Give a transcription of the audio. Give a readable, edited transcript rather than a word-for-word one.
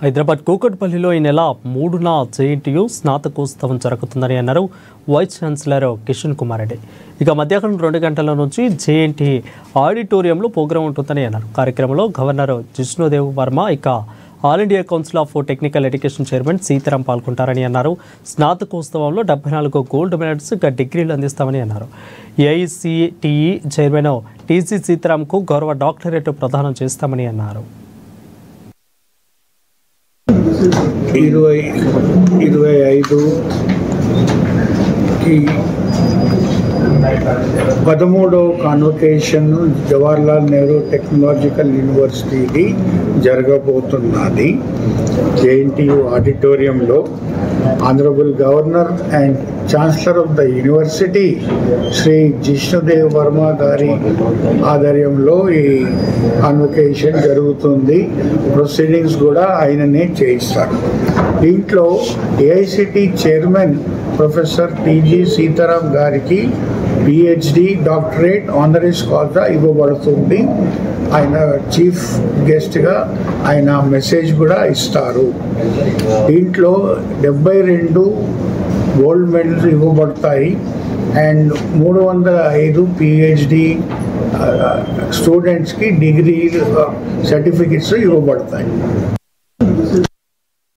హైదరాబాద్ కూకట్పల్లిలో ఈ నెల 3న జేఎన్టీయూ స్నాతకోత్సవం జరుగుతుందని అన్నారు వైస్ ఛాన్సలర్ కిషన్ కుమార్ రెడ్డి. ఇక మధ్యాహ్నం 2 గంటల నుంచి జేఎన్టీ ఆడిటోరియంలో ప్రోగ్రాం ఉంటుందని అన్నారు. కార్యక్రమంలో గవర్నర్ జిష్ణుదేవ్ వర్మ, ఇక all India council of technical education chairman Sitaram పాల్గొంటారని అన్నారు. స్నాతకోత్సవంలో 74 గోల్డ్ మెడల్స్, ఇక డిగ్రీలు అందిస్తామని అన్నారు. ఏఐసిటిఈ చైర్మన్ టీసీ సీతారాంకు గౌరవ డాక్టరేట్ ప్రదానం చేస్తామని అన్నారు. 2025కి 13వ కాన్వకేషన్ జవహర్లాల్ నెహ్రూ టెక్నాలజికల్ యూనివర్సిటీది జరగబోతున్నది. జేఎన్టీయూ ఆడిటోరియంలో honourable governor and chancellor of the university Shri Jishnu Dev Varma గారి ఆధ్వర్యంలో ఈ కాన్వకేషన్ జరుగుతుంది. ప్రొసీడింగ్స్ కూడా ఆయననే చేయిస్తారు. దీంట్లో AICTE chairman professor TG Sitaram గారికి పిహెచ్డి డాక్టరేట్ ఆనరీస్ కాజా ఇవ్వబడుతుంది. ఆయన చీఫ్ గెస్ట్గా ఆయన మెసేజ్ కూడా ఇస్తారు. దీంట్లో 72 గోల్డ్ మెడల్స్ ఇవ్వబడతాయి అండ్ 305 పిహెచ్డి స్టూడెంట్స్కి డిగ్రీ సర్టిఫికెట్స్ ఇవ్వబడతాయి.